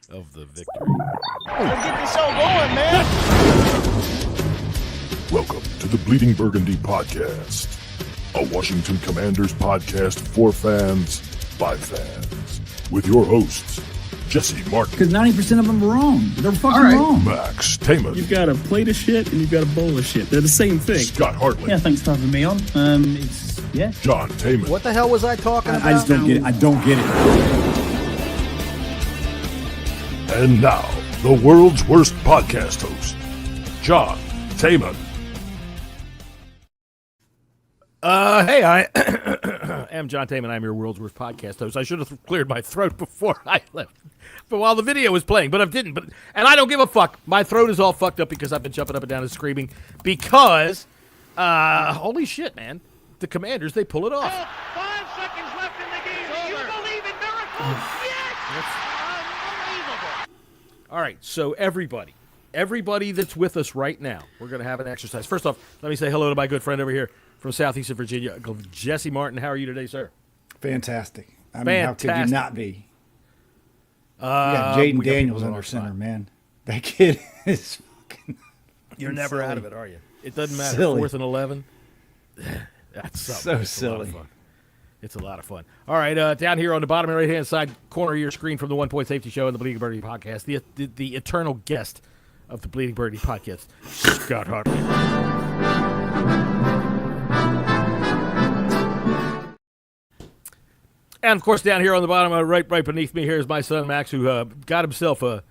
of the victory. Let's get this show going, man. Welcome to the Bleeding Burgundy Podcast, a Washington Commanders podcast for fans, by fans, with your hosts, Jesse Martin. Because 90% of them are wrong. They're fucking wrong. Max Taman. You've got a plate of shit and you've got a bowl of shit. They're the same thing. Scott Hartley. Yeah, thanks for having me on. Yeah. John Taman. What the hell was I talking about? I just don't get it. I don't get it. And now, the world's worst podcast host, John Taman. Hey, I am John Taman. I'm your world's worst podcast host. I should have cleared my throat before I left, but while the video was playing, but I didn't. And I don't give a fuck. My throat is all fucked up because I've been jumping up and down and screaming because, holy shit, man, the Commanders, they pull it off. 5 seconds left in the game. Do you believe in miracles? Yes! Unbelievable. All right, so everybody that's with us right now, we're going to have an exercise. First off, let me say hello to my good friend over here from Southeastern Virginia, Jesse Martin. How are you today, sir? Fantastic. I mean, how could you not be? You Uh, got Jaden Daniels under center, man. That kid is fucking You're never silly. out of it, are you? It doesn't matter. Silly. 4th and 11. That's something. So It's a lot of silly. fun. It's a lot of fun. All right, down here on the bottom right-hand side corner of your screen from the One Point Safety Show and the BleedingBurgundy Podcast, the eternal guest of the BleedingBurgundy Podcast, Scott Hartley. And, of course, down here on the bottom, right beneath me here is my son, Max, who got himself a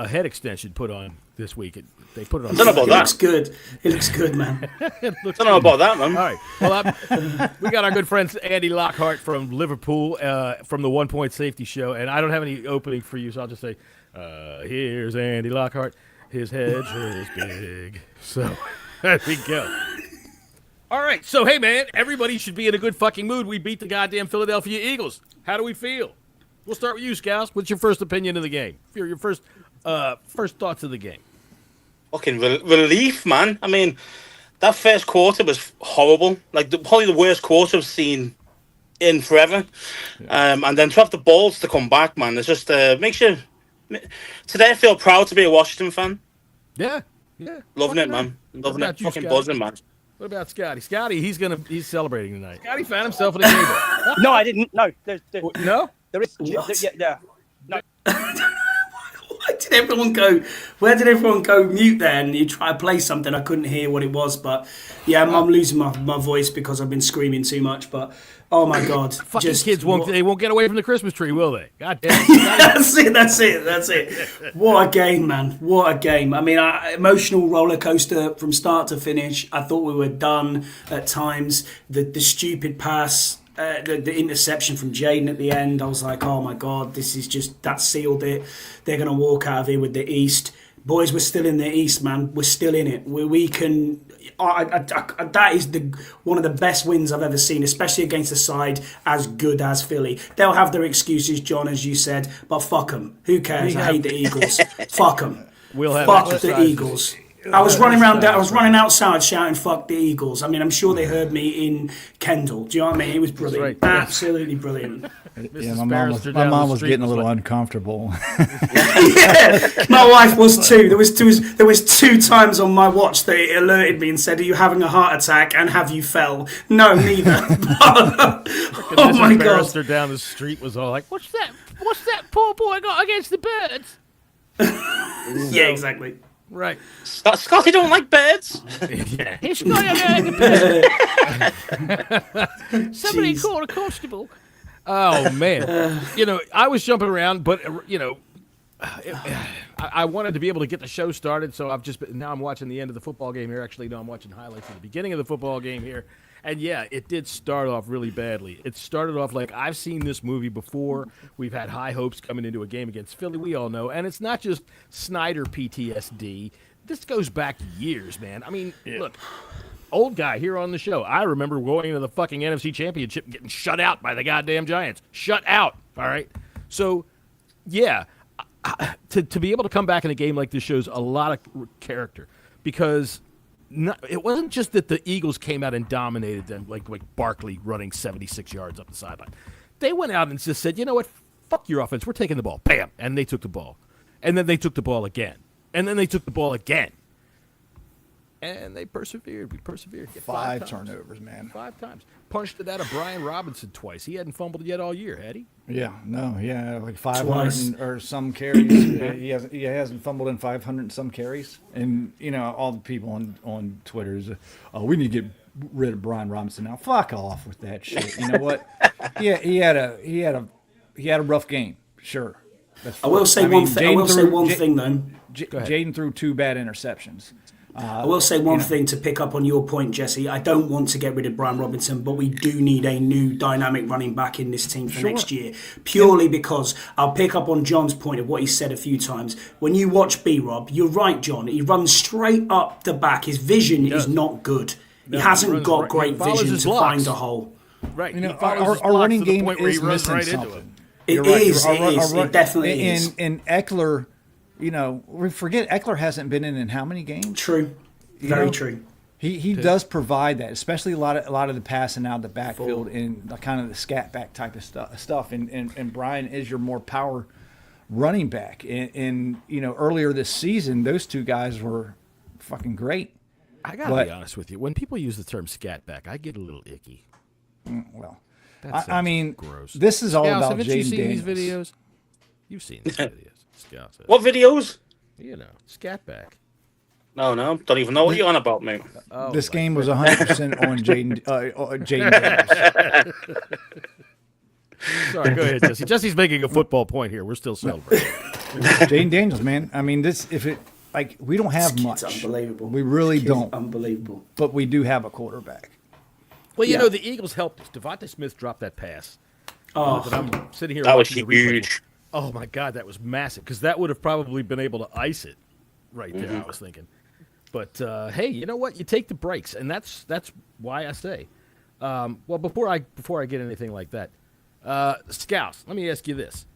head extension put on this week. They put it on. I don't know about that. Looks good. It looks good, man. I don't know about that, man. All right. Well, we got our good friend Andy Lockhart from Liverpool from the One Point Safety Show, and I don't have any opening for you, so I'll just say, here's Andy Lockhart. His head sure is big. So there we go. All right. So, hey, man, everybody should be in a good fucking mood. We beat the goddamn Philadelphia Eagles. How do we feel? We'll start with you, Scouse. What's your first opinion of the game? Your first thoughts of the game? Fucking relief, man. I mean, that first quarter was horrible. Like, probably the worst quarter I've seen in forever. And then to have the balls to come back, man, it's just makes you... Today I feel proud to be a Washington fan. Yeah. Loving it, man. Loving it. You, Fucking Scotty? buzzing, man. What about Scotty? Scotty, he's celebrating tonight. Scotty found himself in a game. No, I didn't. No. No? There is. What? Yeah. No. Where did everyone go mute there? And you try to play something, I couldn't hear what it was, but yeah, I'm losing my voice because I've been screaming too much, but oh my God. Fucking kids won't get away from the Christmas tree, will they? God damn Yeah, that's it. What a game, man. What a game. I mean, emotional roller coaster from start to finish. I thought we were done at times. The stupid pass, the interception from Jaden at the end, I was like, oh my God, that sealed it. They're going to walk out of here with the East. Boys, we're still in the East, man. We're still in it. We can... that is one of the best wins I've ever seen, especially against a side as good as Philly. They'll have their excuses, John, as you said, but fuck them. Who cares? I hate the Eagles. Fuck them. Fuck the Eagles. I was running outside shouting "fuck the Eagles." I mean, I'm sure they heard me in Kendall. Do you know what I mean? It was brilliant, right. Absolutely brilliant. Yeah, my mom was getting a little uncomfortable. Yeah, my wife was too. There was two times on my watch that it alerted me and said, "Are you having a heart attack? And have you fell?" No, neither. Oh my God! Her down the street was all like, "What's that? What's that poor boy got against the birds?" Yeah, exactly. Right. Scotty don't like birds. Yeah. He's got against the birds. Somebody Jeez. call a constable. Oh man. I was jumping around, but I wanted to be able to get the show started, so now I'm watching the end of the football game here. Actually, no, I'm watching highlights of the beginning of the football game here. And yeah, it did start off really badly. It started off like I've seen this movie before. We've had high hopes coming into a game against Philly, we all know. And it's not just Snyder PTSD. This goes back years, man. I mean, Look, old guy here on the show. I remember going into the fucking NFC Championship and getting shut out by the goddamn Giants. Shut out, all right? So, yeah, to be able to come back in a game like this shows a lot of character because it wasn't just that the Eagles came out and dominated them like Barkley running 76 yards up the sideline. They went out and just said, you know what, fuck your offense. We're taking the ball. Bam. And they took the ball. And then they took the ball again. And then they took the ball again. And they persevered. We persevered. Five turnovers, man. 5 times. Punched it out of Brian Robinson twice. He hadn't fumbled yet all year, had he? Yeah, no, yeah, like 500 Twice. or some carries. he hasn't fumbled in 500 and some carries. And all the people on Twitter is, we need to get rid of Brian Robinson now. Fuck off with that shit. You know what? Yeah, he had a rough game. Sure. I will say one thing. I will say one thing though. Jaden threw 2 bad interceptions. I will say one thing to pick up on your point, Jesse. I don't want to get rid of Brian Robinson, but we do need a new dynamic running back in this team for next year. Purely because I'll pick up on John's point of what he said a few times. When you watch B-Rob, you're right, John. He runs straight up the back. His vision is not good. He hasn't got great vision to find a hole. Right. Our running game is missing something. It is. It definitely is. And Eckler, we forget Eckler hasn't been in how many games? True. Very true. He does provide that, especially a lot of the passing out of the backfield and kind of the scat back type of stuff. And Brian is your more power running back. And earlier this season, those 2 guys were fucking great. I gotta be honest with you. When people use the term scat back, I get a little icky. Well, I mean, gross. This is all Scouts, about haven't you Jaden seen Daniels. these videos? You've seen these videos. Scouts. What videos? Scat back. No, don't even know what you're on about, mate. This game was 100% on Jaden Daniels. Sorry, go ahead, Jesse. Jesse's making a football point here. We're still celebrating. Jaden Daniels, man. I mean, we don't have much. It's unbelievable. We really don't. Unbelievable. But we do have a quarterback. Well, the Eagles helped us. Devontae Smith dropped that pass. Oh, I'm sitting here. That was watching the replay. huge. Oh my God, that was massive. Because that would have probably been able to ice it right there. I was thinking. But hey, you know what? You take the breaks, and that's why I say. Well, before I get anything like that, Scouts, let me ask you this: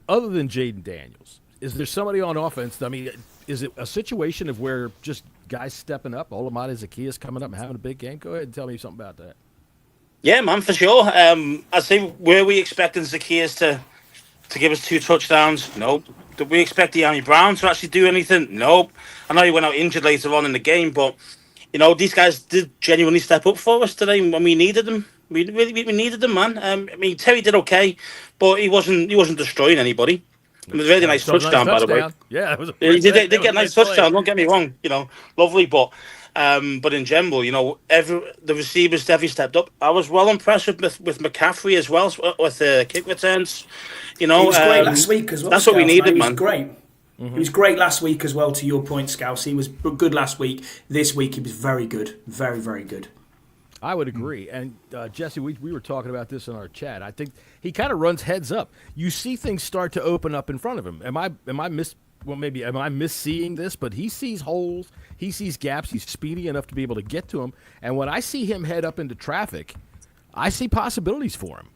other than Jaden Daniels, is there somebody on offense? I mean, is it a situation of where just guys stepping up? Olamide Zacchaeus coming up and having a big game. Go ahead and tell me something about that. Yeah, man, for sure. I say, were we expecting Zacchaeus to give us 2 touchdowns? Nope. Did we expect De'Ami Brown to actually do anything? Nope. I know he went out injured later on in the game, but these guys did genuinely step up for us today when we needed them. We needed them, man. I mean, Terry did okay, but he wasn't destroying anybody. It was a really nice touchdown, by the way. Yeah, it was. They did get a nice touchdown. Don't get me wrong. Lovely, but in general, the receivers definitely stepped up. I was well impressed with McCaffrey as well with the kick returns. He was great last week as well. That's what we needed, man. He was great. Mm-hmm. He was great last week as well. To your point, Scouse, he was good last week. This week, he was very good, very, very good. I would agree. And Jesse, we were talking about this in our chat. I think he kind of runs heads up. You see things start to open up in front of him. Am I misseeing this? But he sees holes. He sees gaps. He's speedy enough to be able to get to him. And when I see him head up into traffic, I see possibilities for him.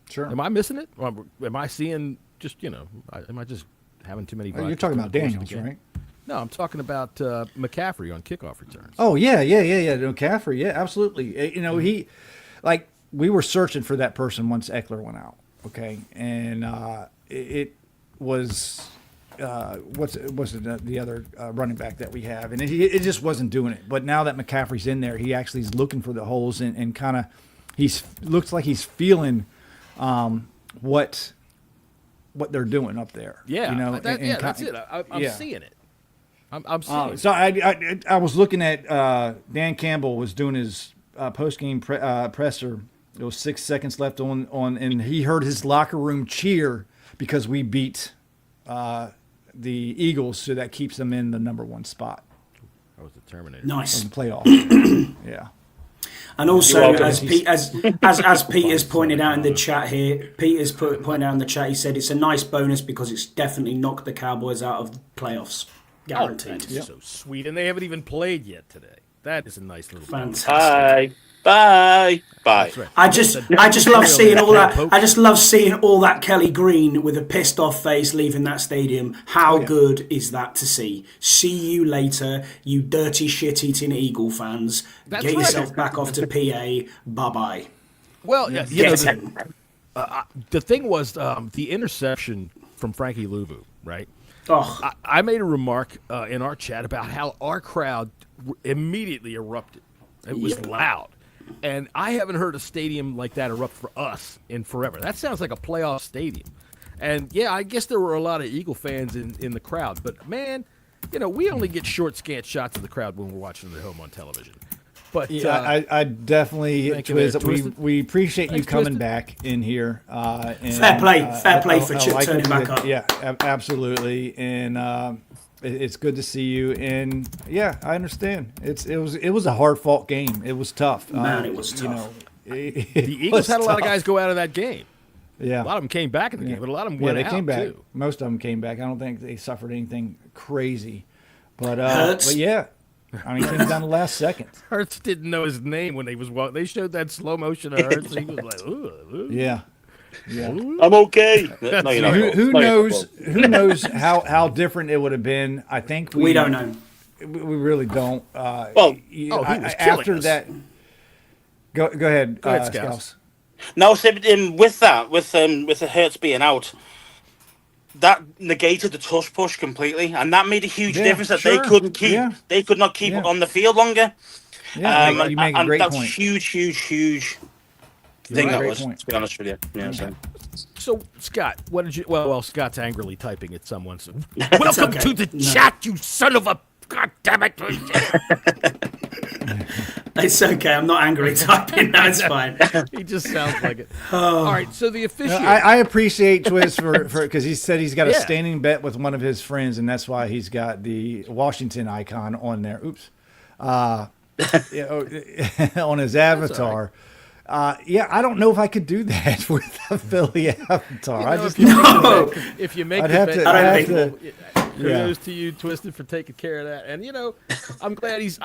Sure. Am I missing it? Or am I seeing just, am I just having too many? You're talking about Daniels, right? No, I'm talking about McCaffrey on kickoff returns. Oh, yeah. McCaffrey, yeah, absolutely. He, we were searching for that person once Eckler went out, okay? And it was, the other running back that we have? And it just wasn't doing it. But now that McCaffrey's in there, he actually is looking for the holes and kind of, looks like he's feeling what they're doing up there. Yeah, that's it. I'm seeing it. I'm seeing it. So I was looking at Dan Campbell was doing his post-game presser. There was 6 seconds left on, and he heard his locker room cheer because we beat the Eagles, so that keeps them in the number 1 spot. I was the Terminator. Nice. In the playoffs. Yeah. And also, as Pete has pointed out in the chat here, Peter's pointed out in the chat, he said it's a nice bonus because it's definitely knocked the Cowboys out of the playoffs. Guaranteed. That is so sweet. And they haven't even played yet today. That is a nice little fantastic. Bye. Right. I just love seeing all that. I just love seeing all that Kelly Green with a pissed off face leaving that stadium. How good is that to see? See you later, you dirty shit eating Eagle fans. Get yourself back off to PA. Bye bye. Well, The thing was the interception from Frankie Louvu, right? Oh, I made a remark in our chat about how our crowd immediately erupted. It was loud. And I haven't heard a stadium like that erupt for us in forever. That sounds like a playoff stadium. And, yeah, I guess there were a lot of Eagle fans in the crowd. But, man, we only get short, scant shots of the crowd when we're watching it at home on television. But I definitely, Twiz, we appreciate you coming back in here. And, fair play for turning back up. Yeah, absolutely. And it's good to see you. And yeah, I understand. It was a hard fought game. It was tough. Man, it was tough. The Eagles had a lot of guys go out of that game. Yeah, a lot of them came back in the game, but a lot of them went out. They came back. Too. Most of them came back. I don't think they suffered anything crazy. But yeah. I mean, he came down the last second. Hurts didn't know his name when they showed that slow motion of Hurts. He was like, ooh. Yeah. I'm okay. No, you're not. Who knows how different it would have been? I think we don't know. We really don't. He was after us. that. Go ahead, Scouts. Scouts. No, so with the Hurts being out, that negated the tush push completely, and that made a huge difference that they couldn't keep. Yeah. They could not keep it on the field longer. Yeah, you make a great that's point. Huge thing that was. Point. To be honest with you, yeah. So Scott, what did you? Well, Scott's angrily typing at someone. So, welcome to the chat, you son of a! God damn it! It's okay. I'm not angry typing. That's fine. He just sounds like it. All right. So the official. I appreciate Twiz for because he said he's got a standing bet with one of his friends, and that's why he's got the Washington icon on there. Oops. On his avatar. I don't know if I could do that with a Philly avatar. If you make I'd the have bet, to. I'd have to. Kudos to you, Twisted, for taking care of that. And I'm glad he's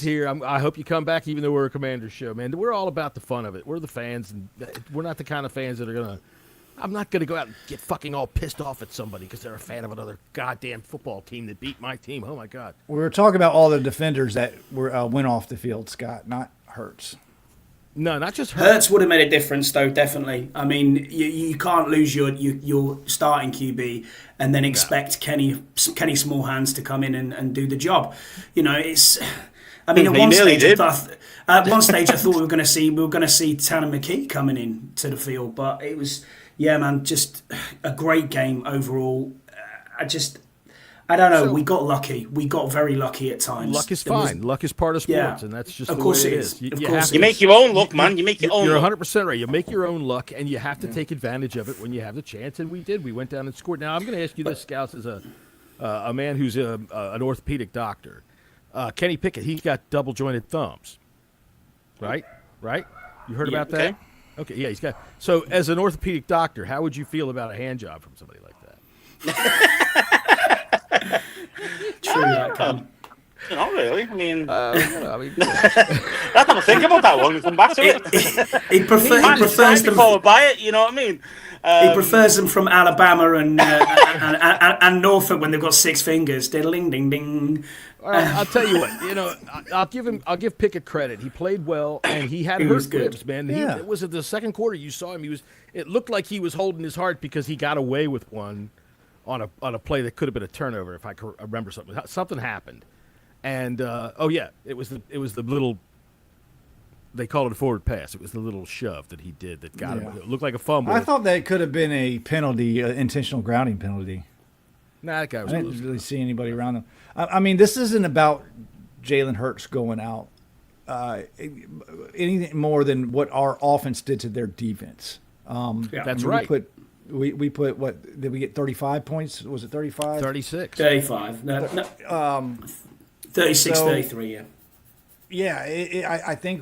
here. I hope you come back, even though we're a Commanders show, man. We're all about the fun of it. We're the fans, and we're not the kind of fans that are gonna. I'm not gonna go out and get fucking all pissed off at somebody because they're a fan of another goddamn football team that beat my team. Oh my god. We were talking about all the defenders that went off the field, Scott, not Hurts. No, not just Hurts would have made a difference, though. Definitely. I mean, you can't lose your starting QB and then expect Kenny Smallhands to come in and do the job. It's. I mean, at one stage, I thought we were going to see Tanner McKee coming in to the field, but it was just a great game overall. I don't know. We got lucky. We got very lucky at times. Luck is fine. Luck is part of sports, and that's just the way it is. You make your own luck, man. You make your own luck. You're 100% right. You make your own luck, and you have to take advantage of it when you have the chance, and we did. We went down and scored. Now, I'm going to ask you this, Scouts, as a man who's an orthopedic doctor. Kenny Pickett, he's got double-jointed thumbs, right? You heard about that? Okay, yeah, he's got. So, as an orthopedic doctor, how would you feel about a hand job from somebody like that? True, not really. I mean, I have to think about that one and come back to it. He prefers them before we buy it. You know what I mean? He prefers them from Alabama and Norfolk when they've got 6 fingers. Diddling, ding, ding. I'll tell you what. I'll give Pickett credit. He played well, and he had hurt ribs, man. It was at the second quarter. You saw him. It looked like he was holding his heart because he got away with one on a play that could have been a turnover, if I remember something. Something happened, and it was the little. They called it a forward pass. It was the little shove that he did that got him. It looked like a fumble. I thought that could have been a penalty, intentional grounding penalty. Nah, that guy was. I didn't really see anybody around him. I mean, this isn't about Jalen Hurts going out anything more than what our offense did to their defense. That's right. We put what did we get 35 points? Was it 35? 36. 35. No, 36, 33, yeah. Yeah, I think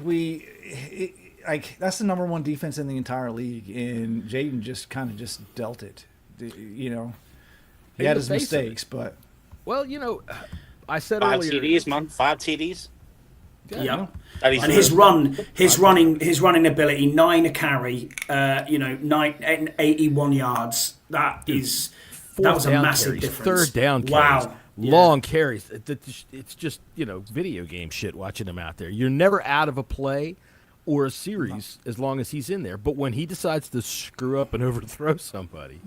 that's the number one defense in the entire league, and Jaden just kind of just dealt it. He had his mistakes, but I said 5 earlier. 5 TDs, man. 5 TDs. Yeah. And his running ability, 9 a carry, 81 yards. That was a massive difference. Third down carries. Wow. Long carries. It's just, video game shit watching him out there. You're never out of a play or a series as long as he's in there. But when he decides to screw up and overthrow somebody,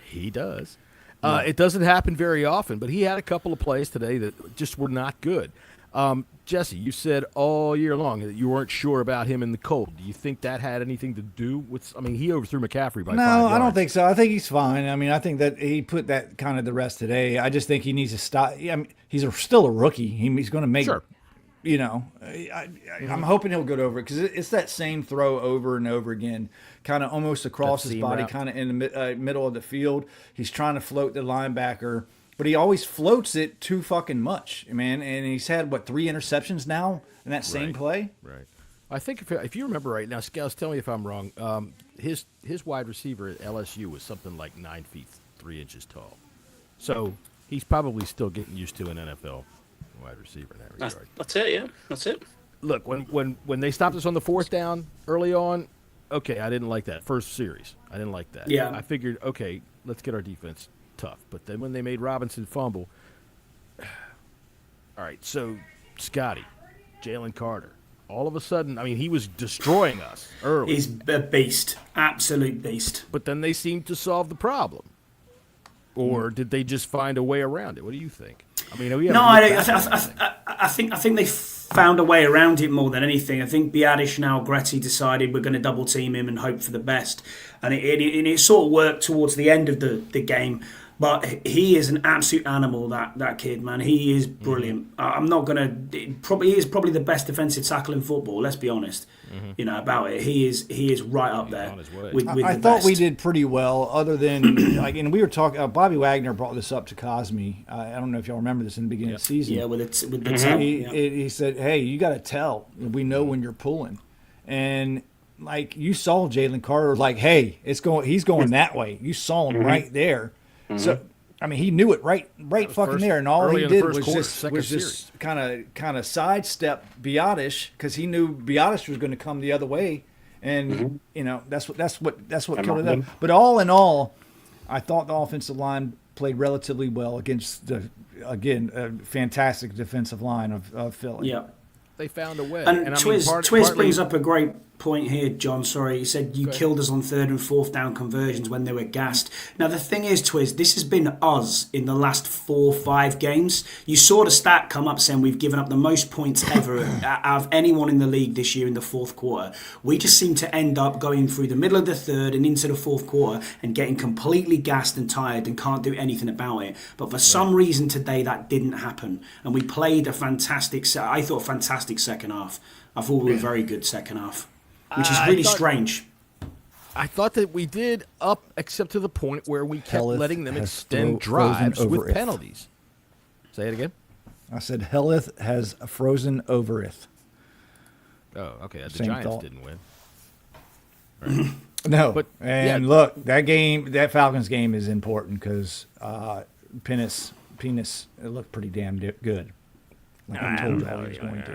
he does. It doesn't happen very often, but he had a couple of plays today that just were not good. Jesse, you said all year long that you weren't sure about him in the cold. Do you think that had anything to do with? I mean, he overthrew McCaffrey by 5 yards. I don't think so. I think he's fine. I mean, I think that he put that kind of the rest today. I just think he needs to stop. I mean, he's still a rookie. He's going to make. Sure. You know, I'm hoping he'll get over it because it's that same throw over and over again, kind of almost across his body, kind of in the middle of the field. He's trying to float the linebacker, but he always floats it too fucking much, man. And he's had, 3 interceptions now in that same play? Right. I think if you remember right now, Scouts, tell me if I'm wrong, his wide receiver at LSU was something like 9 feet 3 inches tall. So he's probably still getting used to an NFL wide receiver in that regard. That's it, yeah. That's it. Look, when they stopped us on the 4th down early on, okay, I didn't like that. First series, I didn't like that. Yeah. I figured, okay, let's get our defense tough. But then when they made Robinson fumble, all right, so Scotty, Jalen Carter, all of a sudden, I mean, he was destroying us early. He's a beast, absolute beast. But then they seemed to solve the problem. Or did they just find a way around it? What do you think? I mean, I think they found a way around it more than anything. I think Biadish and Algretti decided we're going to double team him and hope for the best, and it sort of worked towards the end of the game. But he is an absolute animal, that kid, man. He is brilliant. I'm not going to... He is probably the best defensive tackle in football, let's be honest. You know, about it. He is right up there. With I the thought best. we did pretty well, other than... and we were talking... Bobby Wagner brought this up to Cosme. I don't know if y'all remember this in the beginning of the season. Yeah, with the tell. He said, hey, you got to tell. We know when you're pulling. And... you saw Jalen Carter, hey, he's going that way. You saw him right there. So, I mean, he knew it right fucking there, and all he did was just kind of sidestep Biadish because he knew Biadish was going to come the other way, and you know that's what killed it up. But all in all, I thought the offensive line played relatively well against a fantastic defensive line of Philly. Yeah. They found a way. And Twiz brings up a great point here, John. Sorry, he said you killed us on 3rd and 4th down conversions when they were gassed. Now the thing is, Twiz, this has been us in the last 4 or 5 games. You saw the stat come up saying we've given up the most points ever out of anyone in the league this year in the 4th quarter. We just seem to end up going through the middle of the 3rd and into the 4th quarter and getting completely gassed and tired and can't do anything about it. But for some reason today that didn't happen, and we played a fantastic second half. I thought we were very good second half, which is really strange. I thought that we did up, except to the point where we kept letting them extend frozen drives with over it. penalties. Say it again. I said Helleth has frozen over it. Oh, okay. The Same Giants thought. didn't win. Right. No, But, look, that Falcons game is important because Penis, it looked pretty damn good. Like I told you how he was going to.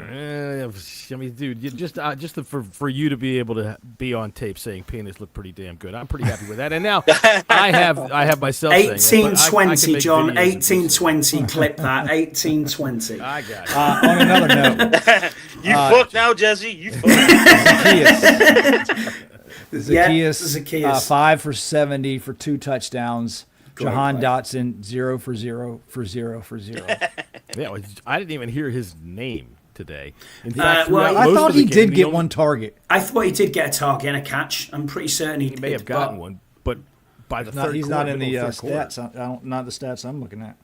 I mean, dude, for you to be able to be on tape saying penis looked pretty damn good, I'm pretty happy with that. And now I have myself saying 1820, John. 1820. Clip that. 1820. I got it. On another note, You fucked now, Jesse. You fucked. Zacchaeus, 5 for 70 for 2 touchdowns. Jahan Dotson, 0 for 0 for 0 for 0. Yeah, I didn't even hear his name today. In fact, I thought he did get one target. I thought he did get a target and a catch. I'm pretty certain he may have gotten one, but by the third he's quarter, not in the quarter. stats. Not the stats I'm looking at.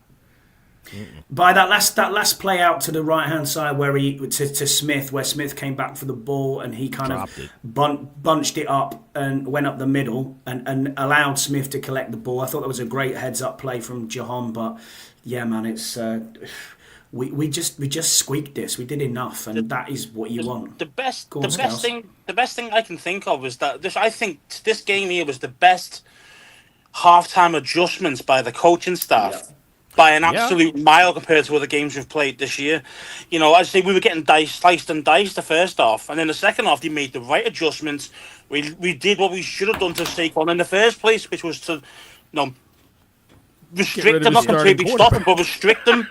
By that last play out to the right hand side where to Smith, where Smith came back for the ball and he kind of bunched it up and went up the middle and allowed Smith to collect the ball. I thought that was a great heads up play from Jahan, but yeah, man, it's we just squeaked this. We did enough, and that is what you want. The best thing I can think of is that I think this game here was the best halftime adjustments by the coaching staff. Yeah. By an absolute mile compared to other games we've played this year. You know, I say we were getting sliced and diced the first half, and then the second half they made the right adjustments. We did what we should have done to Saquon in the first place, which was to, restrict them, not completely stop them, but restrict them.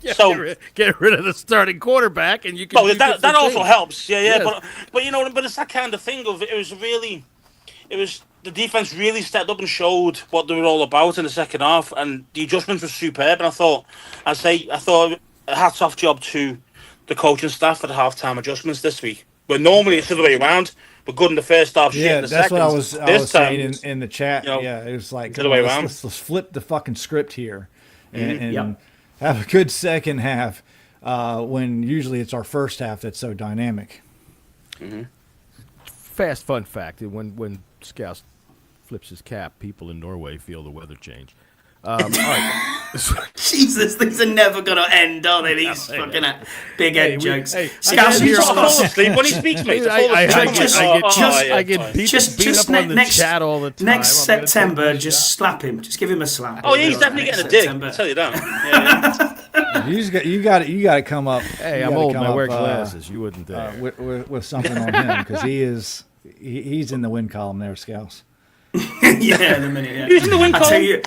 Get rid of the starting quarterback, and you can. Well, that also helps. Yeah. Yes. But but it's that kind of thing of it was the defense really stepped up and showed what they were all about in the second half, and the adjustments were superb. And I thought a hats off job to the coaching staff for the halftime adjustments this week. But normally it's the other way around. We're good in the first half, shit in the that's second. what I was saying in the chat. You know, it was like, the other way around. Let's flip the fucking script here and have a good second half when usually it's our first half that's so dynamic. Mm-hmm. Fast fun fact: when Scouse flips his cap, people in Norway feel the weather change. All right. Jesus, these are never going to end, are they? These fucking big head jokes. Scouse, you just fall asleep when he speaks, mate. I get beat up on the chat all the time. Next September, just slap him. Just give him a slap. Oh, yeah, he's definitely getting a dig. I'll tell you that. Yeah. You got to come up. Hey, I'm old and I wear glasses. You wouldn't dare. With something on him because he's in the win column there, Scouse. Yeah, in a minute. Yeah. He's in the win column.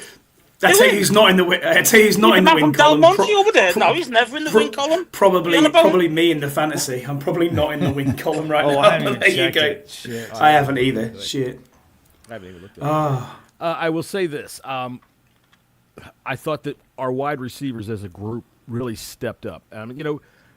I tell you, he's not in the win. I tell you, he's not in the win column. Monty over there. No, he's never in the win column. Probably me in the fantasy. I'm probably not in the win column right now. I haven't There you go. Shit. I haven't either. Shit. I haven't even looked at it. I will say this. I thought that our wide receivers as a group really stepped up.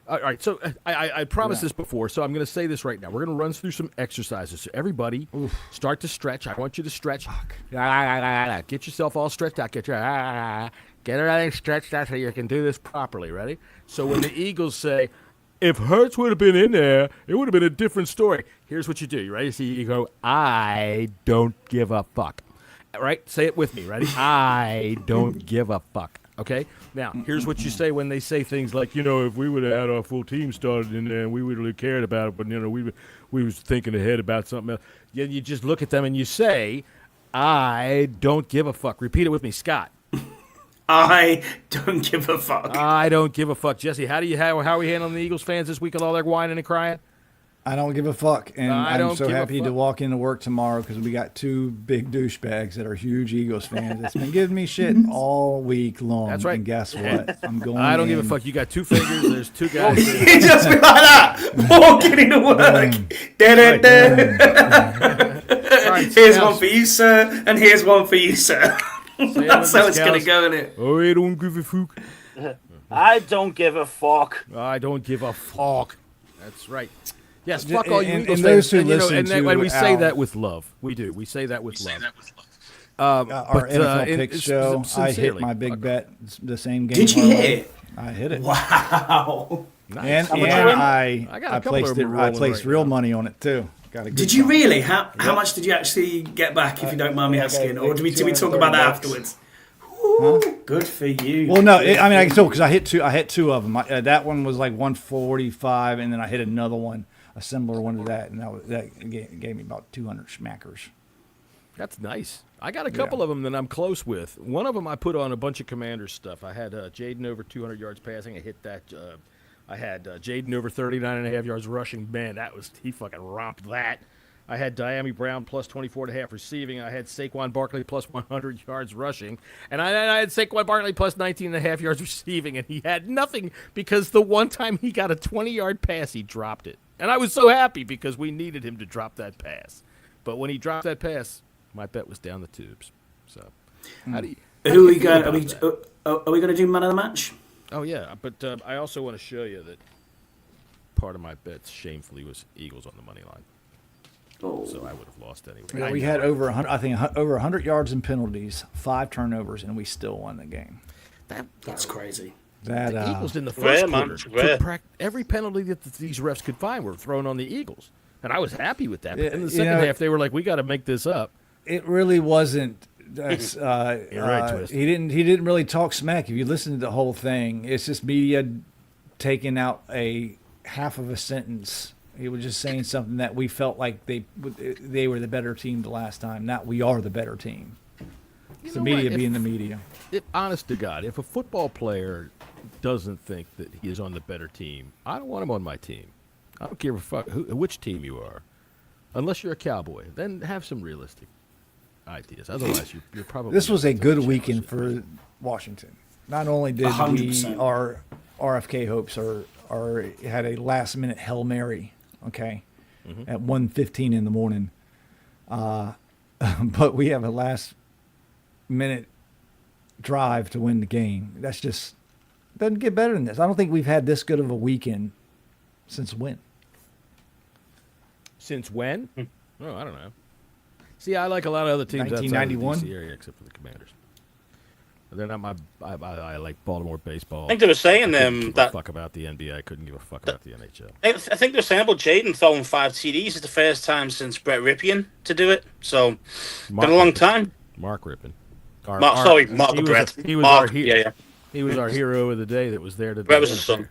All right, so I promised this before, so I'm going to say this right now. We're going to run through some exercises. So everybody, start to stretch. I want you to stretch. Get yourself all stretched out. Get everything stretched out so you can do this properly. Ready? So when the Eagles say, if Hurts would have been in there, it would have been a different story. Here's what you do. You ready? So you go, I don't give a fuck. Right? Say it with me. Ready? I don't give a fuck. Okay? Now, here's what you say when they say things like, if we would have had our full team started in there and we would have cared about it, but, we was thinking ahead about something else. You just look at them and you say, I don't give a fuck. Repeat it with me, Scott. I don't give a fuck. I don't give a fuck. Jesse, how are we handling the Eagles fans this week with all their whining and crying? I don't give a fuck, and I'm so happy to walk into work tomorrow because we got two big douchebags that are huge Eagles fans. It's been giving me shit all week long. That's right. And guess what? I'm going. I don't give a fuck. You got two fingers. There's two guys. You just be like that, walking into work. Here's one for you, sir, and here's one for you, sir. That's how it's gonna go, isn't it? Oh, I don't give a fuck. I don't give a fuck. I don't give a fuck. That's right. Yes, fuck all you Eagles fans. And we say that with love. We do. We say that with love. Our NFL picks show, I hit my big bet the same game. Did you hit it? I hit it. Wow. Nice. And I placed real money on it too. Did you really? How much did you actually get back, if you don't mind me asking? Or did we talk about that afterwards? Ooh, good for you. Well, no, I can tell because I hit two of them. That one was like 145, and then I hit another one, a similar one to that, and that gave me about 200 schmackers. That's nice. I got a couple of them that I'm close with. One of them I put on a bunch of Commanders stuff. I had Jaden over 200 yards passing. I hit that. I had Jaden over 39.5 yards rushing. Man, he fucking romped that. I had Diami Brown plus 24.5 receiving. I had Saquon Barkley plus 100 yards rushing. And I had Saquon Barkley plus 19.5 yards receiving. And he had nothing because the one time he got a 20-yard pass, he dropped it. And I was so happy because we needed him to drop that pass. But when he dropped that pass, my bet was down the tubes. So, Are we going to do man of the match? Oh, yeah. But I also want to show you that part of my bets shamefully was Eagles on the money line. Oh. So I would have lost anyway. Yeah, we had over 100 yards in penalties, 5 turnovers, and we still won the game. That's crazy. The Eagles in the first quarter, every penalty that these refs could find were thrown on the Eagles. And I was happy with that. But in the second half, they were like, we got to make this up. It really wasn't. You're right, Twist. He didn't really talk smack. If you listen to the whole thing, it's just media taking out a half of a sentence. He was just saying something that we felt like they were the better team the last time. Not we are the better team. It's the media being the media. Honest to God, if a football player doesn't think that he is on the better team, I don't want him on my team. I don't give a fuck which team you are. Unless you're a Cowboy. Then have some realistic. ideas. Otherwise, you're probably. This was a good weekend for Washington. Not only did 100%. our RFK hopes had a last minute Hail Mary, okay, at 1:15 in the morning, but we have a last minute drive to win the game. That's just doesn't get better than this. I don't think we've had this good of a weekend since when. Since when? Oh, I don't know. See, I like a lot of other teams outside of the 1991? DC area except for the Commanders. They're not my. I like Baltimore baseball. I think they were saying couldn't give a that. fuck about the NBA. I couldn't give a fuck about the NHL. I think they were saying about Jaden throwing 5 TDs. It's the first time since Brett Ripien to do it. So, been a long time. Mark Rippon. Mark Brett. He was Mark, our hero. yeah. He was our hero of the day that was there to. Brett was his son.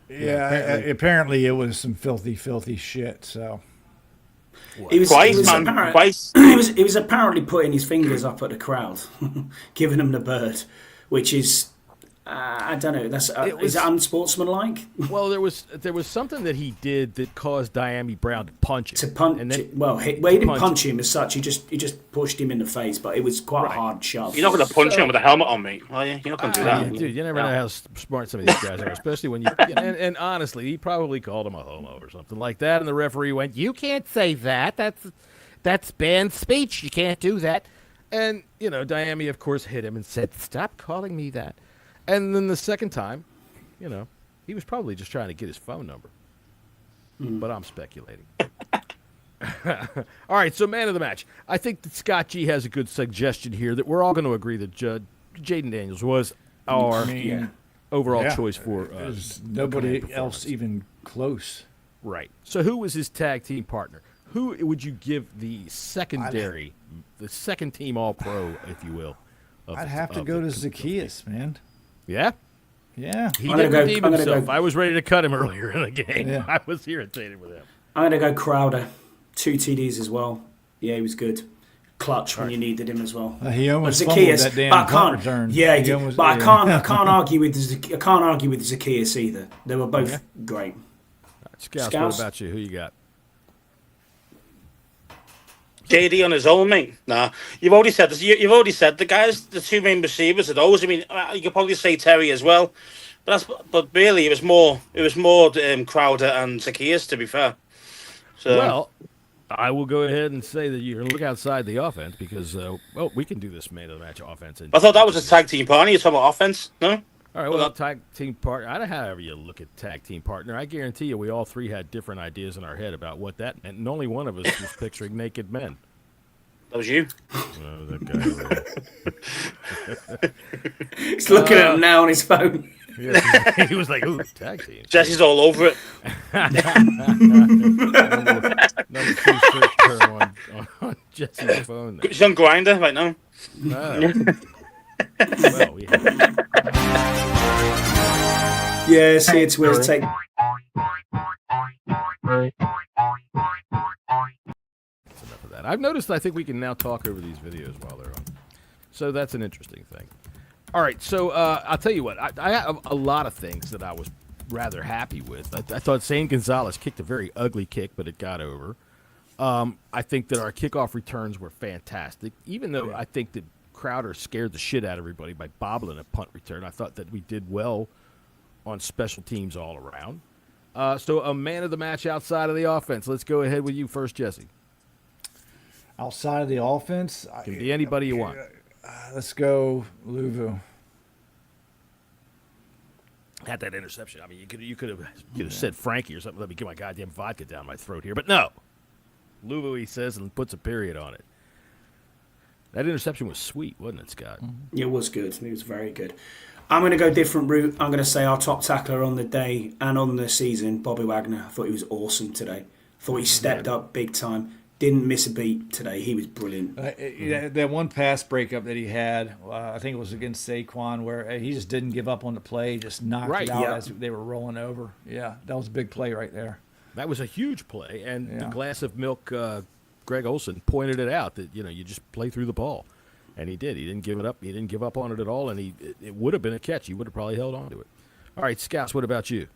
Yeah, apparently it was some filthy shit. So He was Twice. He was apparently putting his fingers up at the crowd, giving them the bird, which is I don't know. Is it unsportsmanlike? Well, there was something that he did that caused Diami Brown to punch him. He didn't punch him as such. He just pushed him in the face, but it was quite a hard shove. You're not going to punch him with a helmet on, mate. Are you? You're not going to do that. Dude, you never know how smart some of these guys are, especially when you. And honestly, he probably called him a homo or something like that, and the referee went, "You can't say that. That's banned speech. You can't do that." And Diami, of course, hit him and said, "Stop calling me that." And then the second time, he was probably just trying to get his phone number. But I'm speculating. All right, so man of the match. I think that Scott G has a good suggestion here that we're all going to agree that Jaden Daniels was our overall choice for nobody else even close. Right. So who was his tag team partner? Who would you give the secondary, the second team All-Pro, if you will? I'd have to go to Zacchaeus, man. Yeah? Yeah. He didn't redeem himself. I was ready to cut him earlier in the game. Yeah. I was irritated with him. I'm going to go Crowder. 2 TDs as well. Yeah, he was good. Clutch when you needed him as well. He almost fumbled that damn punt return. Yeah, he did. But I can't argue with Zacchaeus either. They were both great. Scouts, what about you? Who you got? JD on his own, mate. Nah, you've already said this. You've already said the guys, the 2 main receivers are those. I mean, you could probably say Terry as well, but really it was more Crowder and Zacchaeus, to be fair. So, well, I will go ahead and say that you can look outside the offense because we can do this man of the match offense. I thought that was a tag team partner. You're talking about offense, no? All right, well, tag team partner. I don't know however you look at tag team partner. I guarantee you we all three had different ideas in our head about what that meant, and only one of us was picturing naked men. That was you. Oh, that guy. He's looking at him now on his phone. Yeah, he was like, ooh, tag team. Jesse's all over it. Number 2 search term on Jesse's phone. She's on Grindr right now. Well, we have. Yeah, see, it's where it's take. Enough of that. I've noticed I think we can now talk over these videos while they're on. So that's an interesting thing. All right, so I'll tell you what. I have a lot of things that I was rather happy with. I thought Zane Gonzalez kicked a very ugly kick, but it got over. I think that our kickoff returns were fantastic, even though I think that Crowder scared the shit out of everybody by bobbling a punt return. I thought that we did well on special teams all around. So a man of the match outside of the offense. Let's go ahead with you first, Jesse. Outside of the offense? Can be anybody you want. Let's go Louvu. Had that interception. I mean, you could have said Frankie or something. Let me get my goddamn vodka down my throat here. But no. Louvu, he says, and puts a period on it. That interception was sweet, wasn't it, Scott? It was good. It was very good. I'm going to go different route. I'm going to say our top tackler on the day and on the season, Bobby Wagner. I thought he was awesome today. Thought he stepped up big time. Didn't miss a beat today. He was brilliant. That one pass breakup that he had, I think it was against Saquon, where he just didn't give up on the play, just knocked it out as they were rolling over. Yeah, that was a big play right there. That was a huge play, and the glass of milk, Greg Olson pointed it out that you just play through the ball, and he did. He didn't give it up. He didn't give up on it at all, and it would have been a catch. He would have probably held on to it. All right, Scouts, what about you?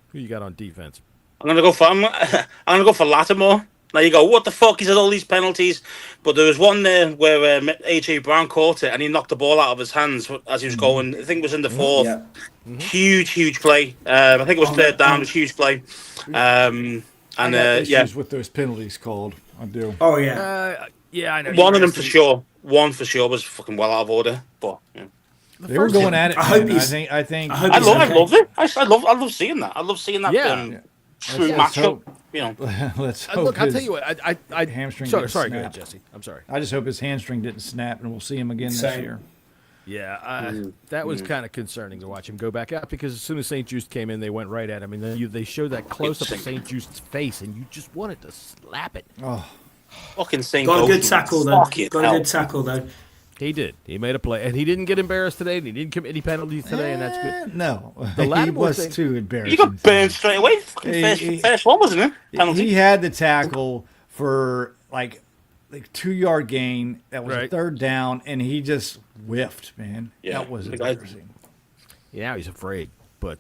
Who you got on defense? I'm gonna go for Lattimore. Now you go, what the fuck? He's had all these penalties, but there was one there where AJ Brown caught it and he knocked the ball out of his hands as he was going. I think it was in the fourth. Yeah. Huge play. I think it was third down. It was huge play. I got issues yeah, with those penalties called. I do. Oh yeah. Yeah, I know. one of them for sure. One for sure was fucking well out of order. But yeah. They were going at it. I hope man. he's- I think. hope I he's love okay. it. I love seeing that. I love seeing that. Yeah. True Let's matchup. hope. You know. Let's hope. Look, I'll his tell you what. I hamstring sorry, didn't sorry, go snap. ahead, Jesse. I'm sorry. I just hope his hamstring didn't snap, and we'll see him again this Same. year. Yeah, that was kind of concerning to watch him go back out because as soon as St. Just came in, they went right at him, and then they showed that close up of St. Just's face, and you just wanted to slap it. Oh, Fucking St. Got a good Ghost. tackle though. Fucking Got a hell. good tackle though. He did. He made a play, and he didn't get embarrassed today. And he didn't commit any penalties today, and that's good. No, The he Lattimore was thing- too embarrassing. You got burned straight away. Fucking first one, wasn't it? Penalty. He had the tackle for like 2-yard gain. That was a Right. third down, and he just whiffed, man. Yeah. That was The guy- embarrassing. Yeah, he's afraid. But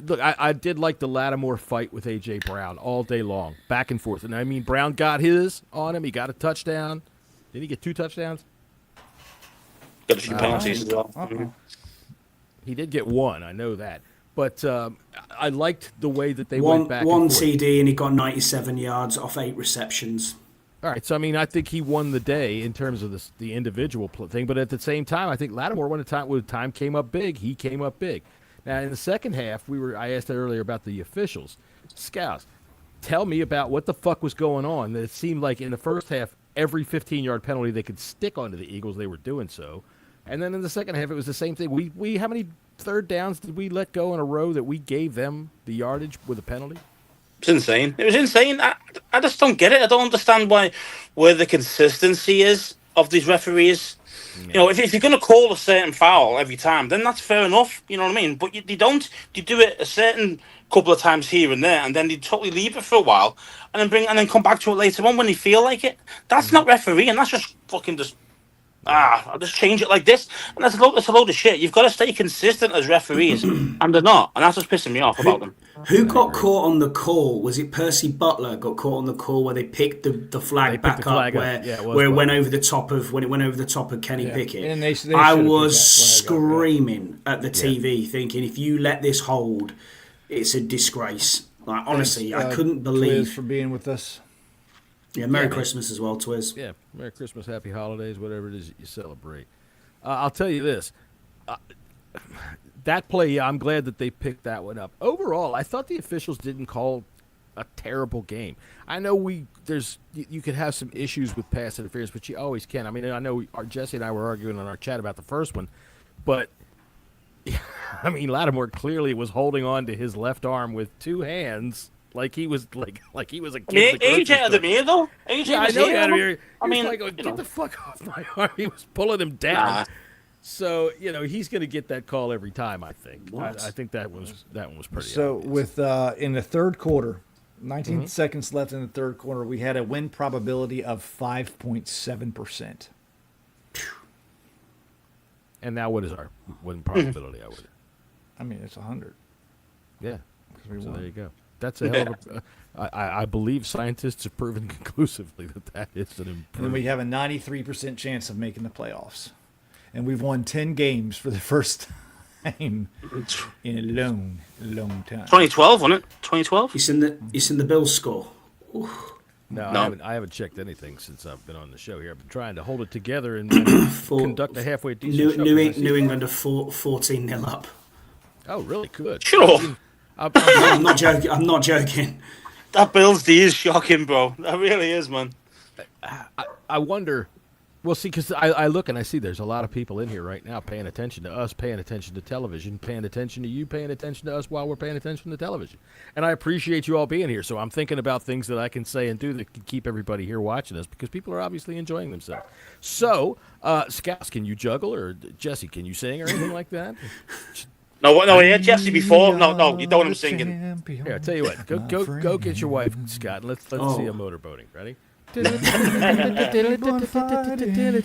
look, I did like the Lattimore fight with A.J. Brown all day long, back and forth. And I mean, Brown got his on him. He got a touchdown. Did he get 2 touchdowns? Got a few penalties as well. Mhm. He did get 1. I know that. But I liked the way that they One went back one and forth. TD and he got 97 yards off 8 receptions. All right, so I mean, I think he won the day in terms of the individual thing, but at the same time, I think Lattimore, when time came up big, he came up big. Now in the second half, I asked earlier about the officials, Scouts. Tell me about what the fuck was going on. It seemed like in the first half, every 15-yard penalty they could stick onto the Eagles, they were doing so, and then in the second half, it was the same thing. We how many third downs did we let go in a row that we gave them the yardage with a penalty? It's insane. It was insane. I just don't get it. I don't understand where the consistency is of these referees. You know, if you're going to call a certain foul every time, then that's fair enough. You know what I mean? But they don't. You do it a certain couple of times here and there, and then they totally leave it for a while, and then come back to it later on when they feel like it. That's not refereeing. That's just fucking just. I'll just change it like this, and that's a load of shit. You've got to stay consistent as referees, and they're not, and that's what's pissing me off about them. Who got caught on the call? Was it Percy Butler got caught on the call where they picked the flag picked back the flag up up. Yeah, it was where it Butler. went over the top of Kenny Pickett? And they I should've picked was that flag up, yeah. screaming at the TV thinking, if you let this hold, it's a disgrace. Like honestly, I couldn't Twiz believe. for being with us. Yeah, Merry Christmas as well, Twiz. Yeah, Merry Christmas, Happy Holidays, whatever it is that you celebrate. I'll tell you this. That play, yeah, I'm glad that they picked that one up. Overall, I thought the officials didn't call a terrible game. I know you could have some issues with pass interference, but you always can. I mean, I know Jesse and I were arguing on our chat about the first one, but I mean, Lattimore clearly was holding on to his left arm with 2 hands. Like he was like he was a kid. AJ had him here though. AJ Yeah, I was know he here. had him here. I mean, get the fuck off my arm. He was pulling him down. Nah. So he's going to get that call every time. I think. I think that one was pretty. So obvious. with in the third quarter, 19 seconds left in the third quarter, we had a win probability of 5.7%. And now what is our win probability? I mean, it's 100. Yeah. we So won. there you go. That's a hell of a. I believe scientists have proven conclusively that is an And then improvement. we have a 93% chance of making the playoffs. And we've won 10 games for the first time in a long time. 2012, wasn't it? 2012. You seen the Bills score? No, No. I haven't checked anything since I've been on the show here. I've been trying to hold it together and conduct a halfway decent show. New England are 14-0 up. Oh, really? Good. Sure. I'm not joking. I'm not joking. That Bills D is shocking, bro. That really is, man. I wonder. Well, see, because I look and I see there's a lot of people in here right now paying attention to us, paying attention to television, paying attention to you, paying attention to us while we're paying attention to television. And I appreciate you all being here. So I'm thinking about things that I can say and do that can keep everybody here watching us because people are obviously enjoying themselves. So, Scouts, can you juggle? Or Jesse, can you sing or anything like that? No, I heard Jesse before. No, you don't want him singing. Here, I'll tell you what. Go get your wife, Scott. And let's see a motorboating. Ready?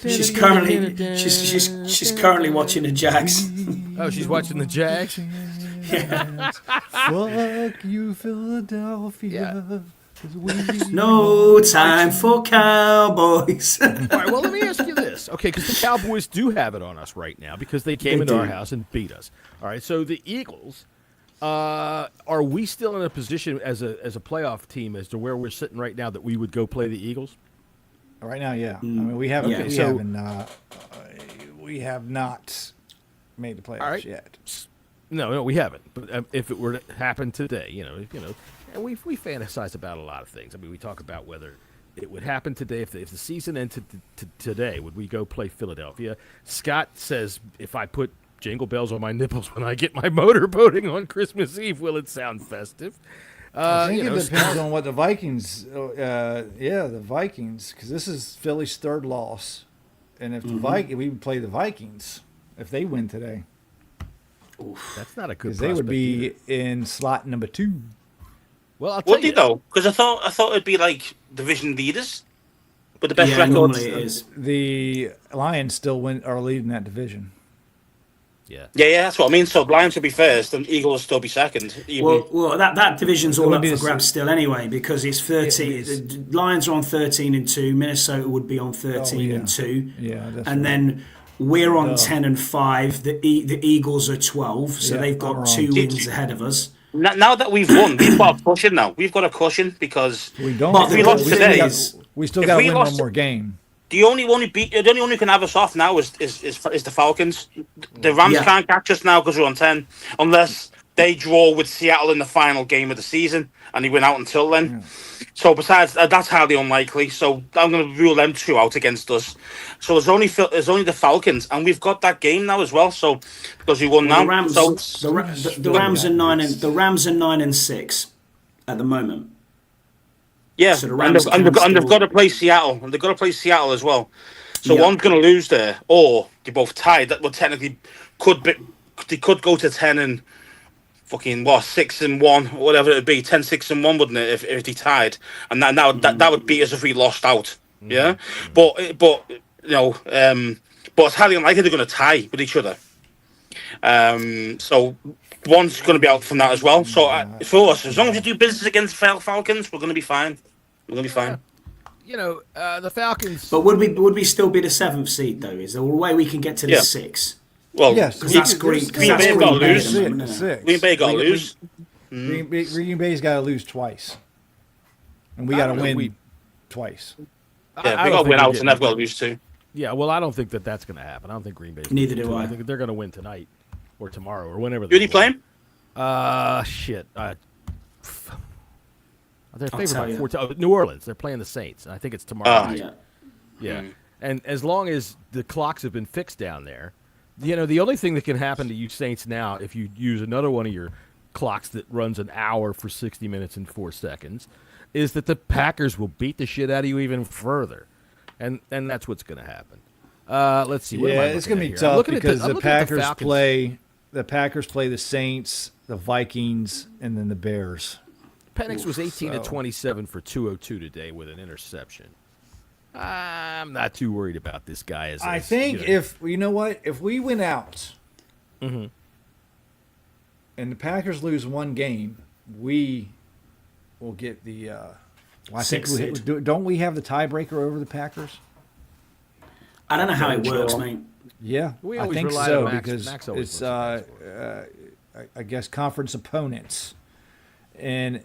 She's currently watching the Jags. Oh, she's watching the Jags. Fuck you, Philadelphia. Yeah. No time for Cowboys. All right, well, let me ask you this. Okay, because the Cowboys do have it on us right now because they came into our house and beat us. All right, so the Eagles, are we still in a position as a playoff team as to where we're sitting right now that we would go play the Eagles? Right now, yeah. I mean, we haven't. We have not made the playoffs yet. No, we haven't. But if it were to happen today, and we fantasize about a lot of things. I mean, we talk about whether it would happen today. If the season ended today, would we go play Philadelphia? Scott says, if I put jingle bells on my nipples when I get my motorboating on Christmas Eve, will it sound festive? I think it depends on what the Vikings. The Vikings, because this is Philly's third loss, and if we would play the Vikings if they win today. Oof, that's not a good. Because they would be in slot number 2. Well, I'll tell you though, because I thought it'd be like division leaders, but the best record. Normally it is. The Lions still are leading that division. Yeah, that's what I mean. So Lions would be first, and Eagles will still be second. Well, that division's all up for grabs still anyway because it's 13. The Lions are on 13-2. Minnesota would be on 13-2. Yeah, that's and then we're on 10-5. The Eagles are 12, so they've got 2 wins ahead of us. Now that we've won, we've got a cushion now. We've got a cushion because we don't. If we lost today, we still got to win one more game. The only one who can have us off now is the Falcons. The Rams can't catch us now because we're on 10, unless they draw with Seattle in the final game of the season and they win out until then. Yeah. So besides that's highly unlikely. So I'm going to rule them 2 out against us. So there's only the Falcons, and we've got that game now as well. So because we won now, the Rams are 9-6 at the moment. Yeah, so and they've got to play Seattle, and they've got to play Seattle as well. So one's going to lose there, or they're both tied. That would technically they could go to 10 and fucking 6-1, whatever it would be, 10-6-1, wouldn't it? If they tied, and that would beat us if we lost out. Yeah, but but it's highly unlikely they're going to tie with each other. So one's going to be out from that as well. So for us, as long as we do business against Falcons, we're going to be fine. We're going to be fine. The Falcons. But would we still be the 7th seed though? Is there a way we can get to the 6? Well, yes, because that's Green Bay got to lose. Green Bay got to lose. Green Bay's got to lose twice, and we got to win twice. Yeah, we got to win out, and they've got to lose 2. Yeah, well, I don't think that's going to happen. I don't think Green Bay's. Neither do I. I think they're going to win tonight, or tomorrow, or whenever. Who are they playing? Shit. They're favored by 14. New Orleans. They're playing the Saints, and I think it's tomorrow night. Yeah. And as long as the clocks have been fixed down there, the only thing that can happen to you Saints now, if you use another one of your clocks that runs an hour for 60 minutes and 4 seconds, is that the Packers will beat the shit out of you even further. And that's what's going to happen. Let's see. It's going to be tough because the Packers play the Saints, the Vikings, and then the Bears. Penix was 18-27 for 202 today with an interception. I'm not too worried about this guy. I think if we win out, and the Packers lose one game, we will get the. Don't we have the tiebreaker over the Packers? I don't know how it works, mate. Yeah, I think so because it's I guess conference opponents, and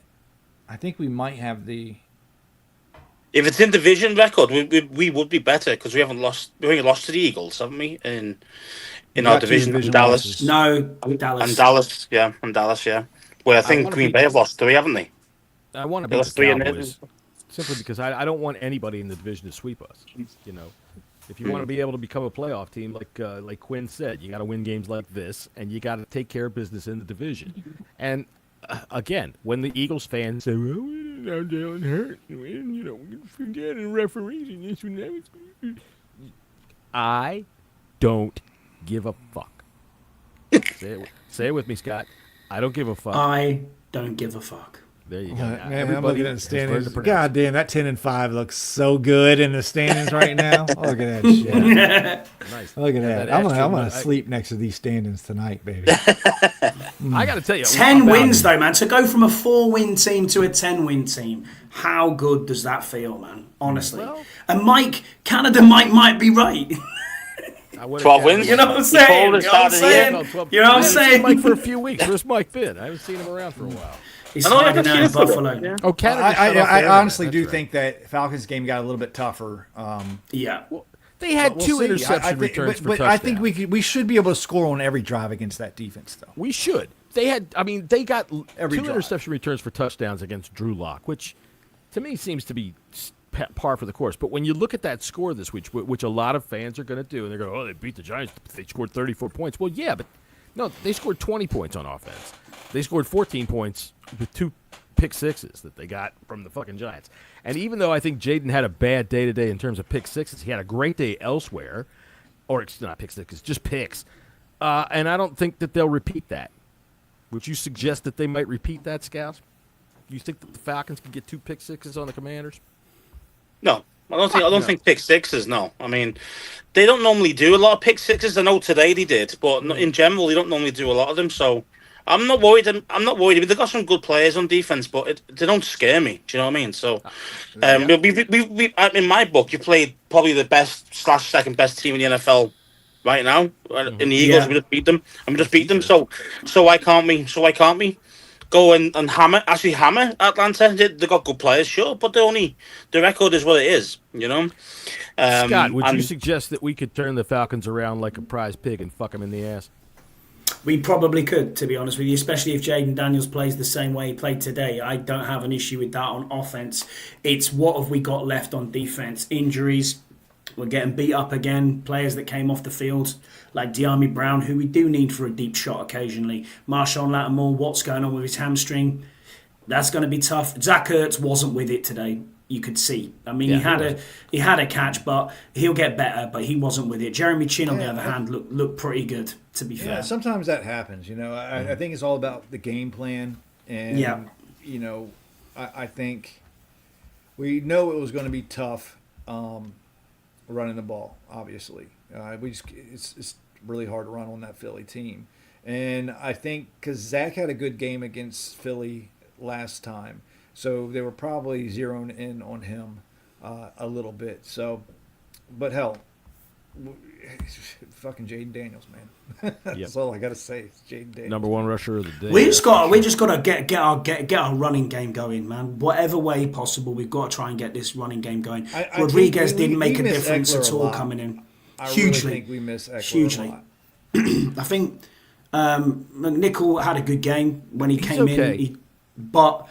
I think we might have the. If it's in division record, we would be better because we haven't lost. We only lost to the Eagles, haven't we? In our division, Dallas. Losses. No, Dallas. And Dallas, yeah. Well, I think Green Bay have lost 3, haven't they? I want to beat the Cowboys simply because I don't want anybody in the division to sweep us. If you want to be able to become a playoff team, like Quinn said, you got to win games like this, and you got to take care of business in the division. And again, when the Eagles fans say, "Well, Jalen hurt, forgetting referees and this and that," I don't give a fuck. Say it with me, Scott. I don't give a fuck. I don't give a fuck. There you go. Man, I'm looking at the has standings. learned to pronounce God damn, that 10-5 looks so good in the standings right now. Look at that shit. it. Nice. Look at that. I'm gonna sleep next to these standings tonight, baby. I got to tell you, 10 wins, though, man. To go from a 4-win team to a 10-win team, how good does that feel, man? Honestly. Well, and Canada might be right. 12 wins. You know what I'm saying? You know what I'm saying? You know what I'm saying? Mike for a few weeks. Where's Mike been? I haven't seen him around for a while. He's hiding out in Buffalo. Yeah. Oh, Canada. I honestly do think that Falcons game got a little bit tougher. Yeah. They had We'll two see. interception returns for but touchdowns. I think we should be able to score on every drive against that defense, though. We should. They got Every two drive. interception returns for touchdowns against Drew Lock, which to me seems to be par for the course. But when you look at that score this week, which a lot of fans are going to do, and they're going, oh, they beat the Giants. They scored 34 points. Well, yeah, but no, they scored 20 points on offense. They scored 14 points with 2 pick sixes that they got from the fucking Giants. And even though I think Jaden had a bad day today in terms of pick sixes, he had a great day elsewhere. Or it's not pick sixes, just picks. And I don't think that they'll repeat that. Would you suggest that they might repeat that, Scouts? Do you think that the Falcons can get 2 pick sixes on the Commanders? No, I don't think pick sixes. No, I mean, they don't normally do a lot of pick sixes. I know today they did, but in general, they don't normally do a lot of them. So I'm not worried. I'm not worried. I mean, they've got some good players on defense, but they don't scare me. Do you know what I mean? So, we in my book, you played probably the best / second best team in the NFL right now. In the Eagles, we just beat them. So why can't we go and hammer Atlanta? They got good players, sure, but the record is what it is, you know. Scott, would you suggest that we could turn the Falcons around like a prize pig and fuck them in the ass? We probably could, to be honest with you, especially if Jaden Daniels plays the same way he played today. I don't have an issue with that on offense. It's what have we got left on defense? Injuries. We're getting beat up again. Players that came off the field, like De'Ami Brown, who we do need for a deep shot occasionally. Marshawn Lattimore, what's going on with his hamstring? That's going to be tough. Zach Ertz wasn't with it today. You could see. I mean, he had a catch, but he'll get better. But he wasn't with it. Jeremy Chin, on the other hand, looked pretty good. To be fair, sometimes that happens. You know, I think it's all about the game plan, and you know, I think we know it was going to be tough running the ball. Obviously, it's really hard to run on that Philly team, and I think because Zach had a good game against Philly last time. So they were probably zeroing in on him a little bit. So, but hell, fucking Jaden Daniels, man. That's all I got to say. It's Jaden Daniels. Number 1 rusher of the day. We just got to get our running game going, man. Whatever way possible, we've got to try and get this running game going. Rodriguez didn't make a difference at all coming in. Hugely. I really think we miss Eckler hugely. a lot. I think McNichol had a good game when he came in, but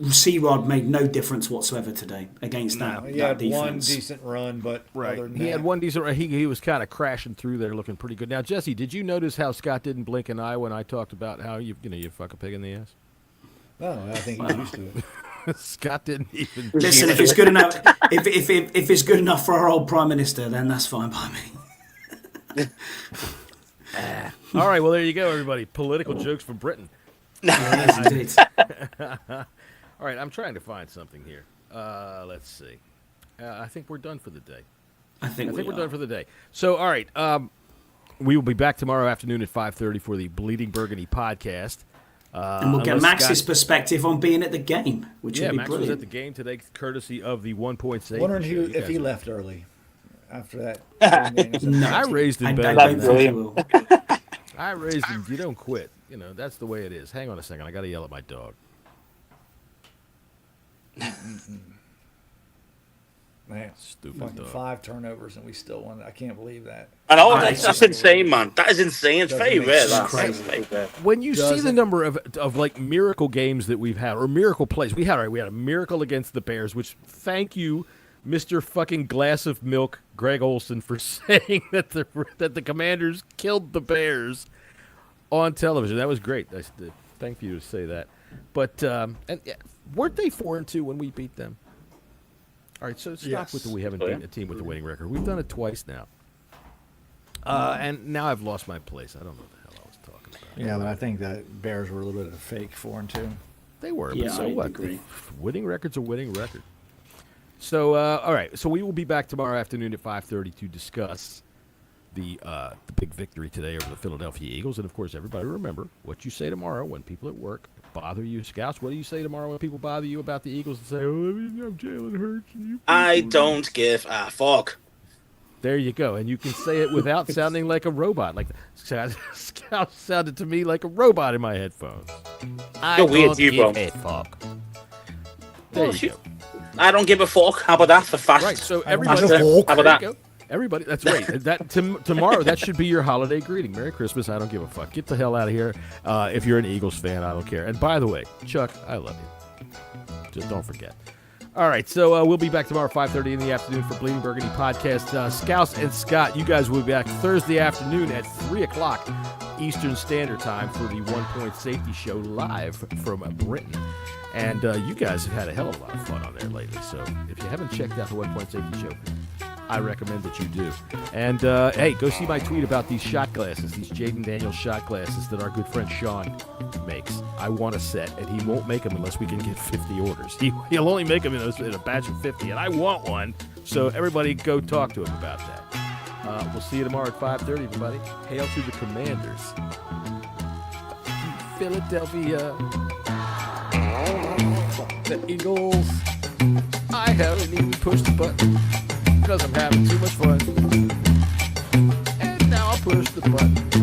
C-Rod made no difference whatsoever today against that He had defense. one decent run, but other than He had one decent run. He was kind of crashing through there, looking pretty good. Now, Jesse, did you notice how Scott didn't blink an eye when I talked about how you fuck a pig in the ass? No, I think he's used to it. Scott didn't even. Listen, if it's good enough, if it's good enough for our old prime minister, then that's fine by me. All right, well there you go, everybody. Political jokes from Britain. Yes, indeed. All right, I'm trying to find something here. Let's see. I think we're done for the day. I think we're done for the day. So, all right, we will be back tomorrow afternoon at 5:30 for the Bleeding Burgundy podcast. And we'll get Max's perspective on being at the game, which would be Max brilliant. was at the game today, courtesy of the 1.8. Wondering if he left early after that. No, I raised him better I than don't think he that. will. I raised him. You don't quit. You know, that's the way it is. Hang on a second. I got to yell at my dog. Man, Stupid fucking dog. 5 turnovers and we still won. I can't believe that. I know that's insane, man. That is insane. It's very rare. That's crazy. very rare. When you see the number of like miracle games that we've had, or miracle plays, we had a miracle against the Bears, which thank you, Mr. fucking Glass of Milk, Greg Olson, for saying that the Commanders killed the Bears on television. That was great. Thank you to say that. But weren't they 4-2 when we beat them? All right, so stop with we haven't beaten a team with a winning record. We've done it twice now. And now I've lost my place. I don't know what the hell I was talking about. Yeah, but I think the Bears were a little bit of a fake 4-2. They were. Yeah, but so I what? agree. Winning record's a winning record. So, all right. So we will be back tomorrow afternoon at 5:30 to discuss the big victory today over the Philadelphia Eagles. And, of course, everybody remember what you say tomorrow when people at work bother you. Scouts, what do you say tomorrow when people bother you about the Eagles and say, oh, I'm Jalen Hurts? I don't give a fuck. There you go. And you can say it without sounding like a robot. Like Scout sounded to me like a robot in my headphones. I You're weird, don't you, bro. give a fuck. There you go. I don't give a fuck. How about that for fast? Right, so How everybody, about that? There you go. Everybody, that's right. That tomorrow, that should be your holiday greeting. Merry Christmas. I don't give a fuck. Get the hell out of here. If you're an Eagles fan, I don't care. And by the way, Chuck, I love you. Just don't forget. All right, so we'll be back tomorrow 5:30 in the afternoon for Bleeding Burgundy Podcast. Scouts and Scott, you guys will be back Thursday afternoon at 3 o'clock Eastern Standard Time for the 1 Point Safety Show live from Britain. And you guys have had a hell of a lot of fun on there lately. So if you haven't checked out the 1 Point Safety Show, I recommend that you do. And, hey, go see my tweet about these shot glasses, these Jaden Daniels shot glasses that our good friend Sean makes. I want a set, and he won't make them unless we can get 50 orders. He'll only make them in a batch of 50, and I want one. So everybody go talk to him about that. We'll see you tomorrow at 5:30, everybody. Hail to the Commanders. Philadelphia. The Eagles. I haven't even pushed the button because I'm having too much fun. And now I'll push the button.